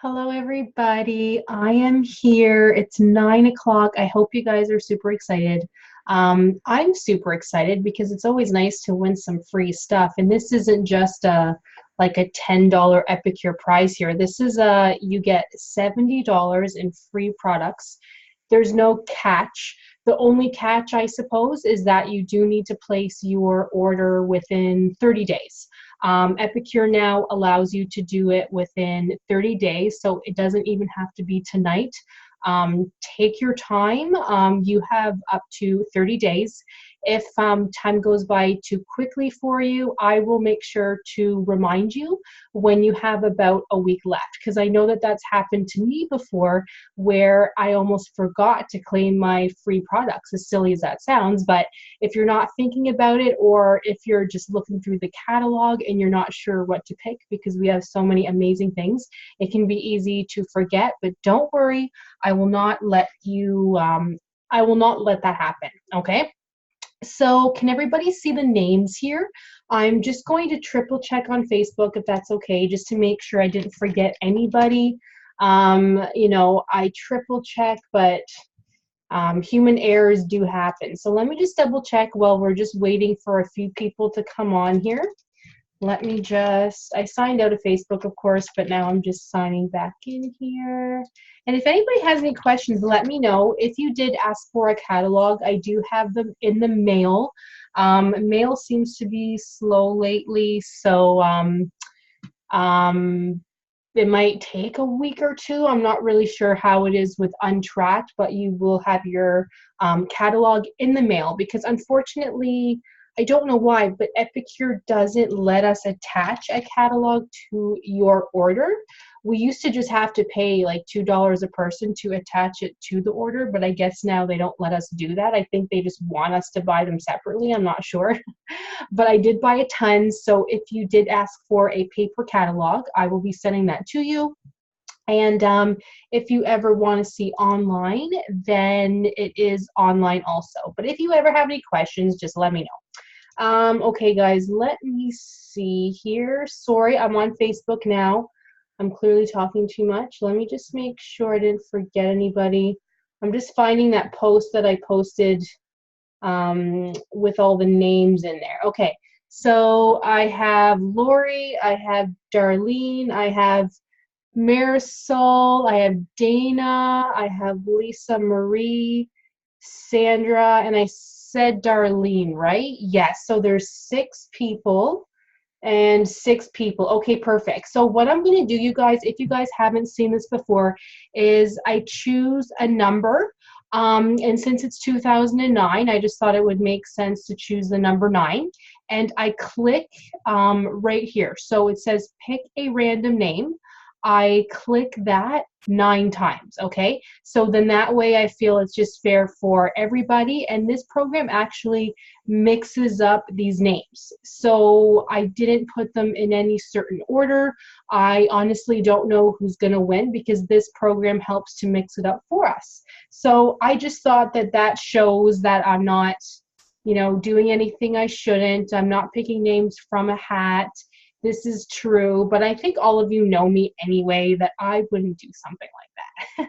Hello, everybody. I am here. It's 9 o'clock. I hope you guys are super excited. I'm super excited because it's always nice to win some free stuff. And this isn't just like a $10 Epicure prize here. This is you get $70 in free products. There's no catch. The only catch, I suppose, is that you do need to place your order within 30 days. Epicure now allows you to do it within 30 days, so it doesn't even have to be tonight. Take your time. You have up to 30 days. If time goes by too quickly for you, I will make sure to remind you when you have about a week left, because I know that that's happened to me before where I almost forgot to claim my free products, as silly as that sounds. But if you're not thinking about it, or if you're just looking through the catalog and you're not sure what to pick because we have so many amazing things, it can be easy to forget. But don't worry, I will not let you, I will not let that happen, okay? So can everybody see the names here? I'm just going to triple check on Facebook if that's okay, just to make sure I didn't forget anybody. I triple check, but human errors do happen. So let me just double check while we're just waiting for a few people to come on here. Let me just, I signed out of Facebook, of course, but now I'm just signing back in here. And if anybody has any questions, let me know. If you did ask for a catalog, I do have them in the mail. Mail seems to be slow lately, so it might take a week or two. I'm not really sure how it is with Untracked, but you will have your catalog in the mail, because unfortunately, I don't know why, but Epicure doesn't let us attach a catalog to your order. We used to just have to pay like $2 a person to attach it to the order, but I guess now they don't let us do that. I think they just want us to buy them separately. I'm not sure. But I did buy a ton, so if you did ask for a paper catalog, I will be sending that to you. And if you ever want to see online, then it is online also. But if you ever have any questions, just let me know. Okay, guys, let me see here. Sorry, I'm on Facebook now. I'm clearly talking too much. Let me just make sure I didn't forget anybody. I'm just finding that post that I posted with all the names in there. Okay, so I have Lori, I have Darlene, I have Marisol, I have Dana, I have Lisa Marie, Sandra, and I said Darlene, right? Yes, so there's 6 people and 6 people. Okay, perfect. So what I'm going to do, you guys, if you guys haven't seen this before, is I choose a number. And since it's 2009, I just thought it would make sense to choose the number 9. And I click right here. So it says pick a random name. I click that 9 times, okay? So then that way I feel it's just fair for everybody, and this program actually mixes up these names. So I didn't put them in any certain order. I honestly don't know who's gonna win because this program helps to mix it up for us. So I just thought that that shows that I'm not, doing anything I shouldn't. I'm not picking names from a hat. This is true, but I think all of you know me anyway, that I wouldn't do something like that.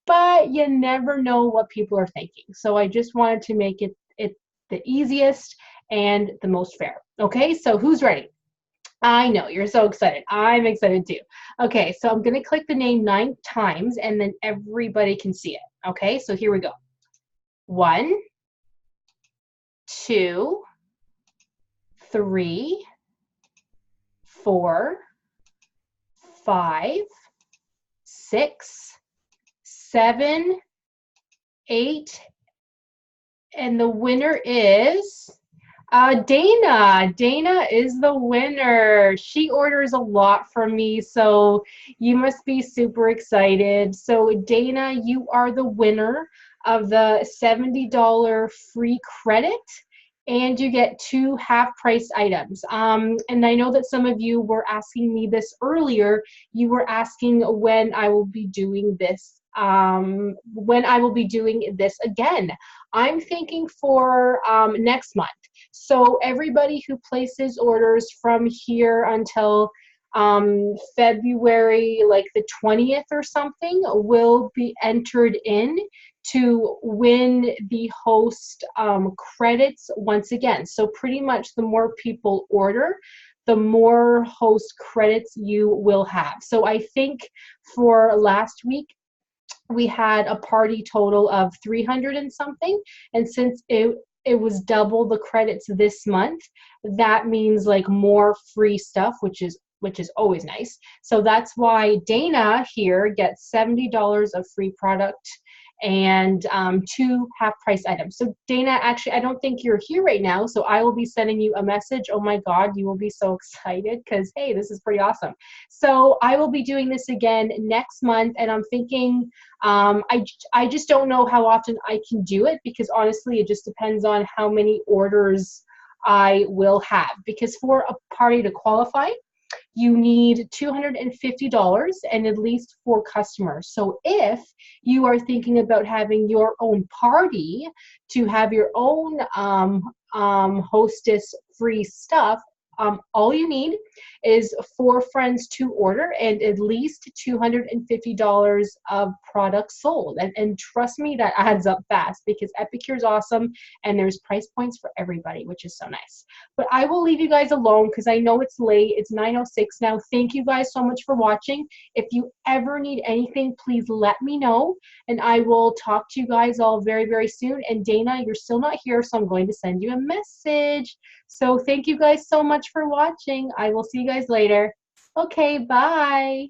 But you never know what people are thinking. So I just wanted to make it the easiest and the most fair. Okay, so who's ready? I know, you're so excited. I'm excited too. Okay, so I'm gonna click the name 9 times and then everybody can see it. Okay, so here we go. 1, 2, 3, 4, 5, 6, 7, 8, and the winner is Dana. Dana is the winner. She orders a lot from me, so you must be super excited. So Dana, you are the winner of the $70 free credit, and you get 2 half-price items. And I know that some of you were asking me this earlier. You were asking when I will be doing this, again. I'm thinking for next month. So everybody who places orders from here until February like the 20th or something will be entered in to win the host credits once again. So pretty much the more people order, the more host credits you will have. So I think for last week, we had a party total of 300 and something, and since it was double the credits this month, that means like more free stuff, which is always nice. So that's why Dana here gets $70 of free product and two half price items. So Dana, actually, I don't think you're here right now, so I will be sending you a message. Oh my God, you will be so excited because, hey, this is pretty awesome. So I will be doing this again next month, and I'm thinking I just don't know how often I can do it because honestly, it just depends on how many orders I will have. Because for a party to qualify, you need $250 and at least 4 customers. So if you are thinking about having your own party to have your own hostess free stuff, all you need is 4 friends to order and at least $250 of products sold. And trust me, that adds up fast because Epicure is awesome and there's price points for everybody, which is so nice. But I will leave you guys alone because I know it's late. It's 9:06 now. Thank you guys so much for watching. If you ever need anything, please let me know and I will talk to you guys all very, very soon. And Dana, you're still not here, so I'm going to send you a message. So thank you guys so much for watching. I will see you guys later. Okay, bye.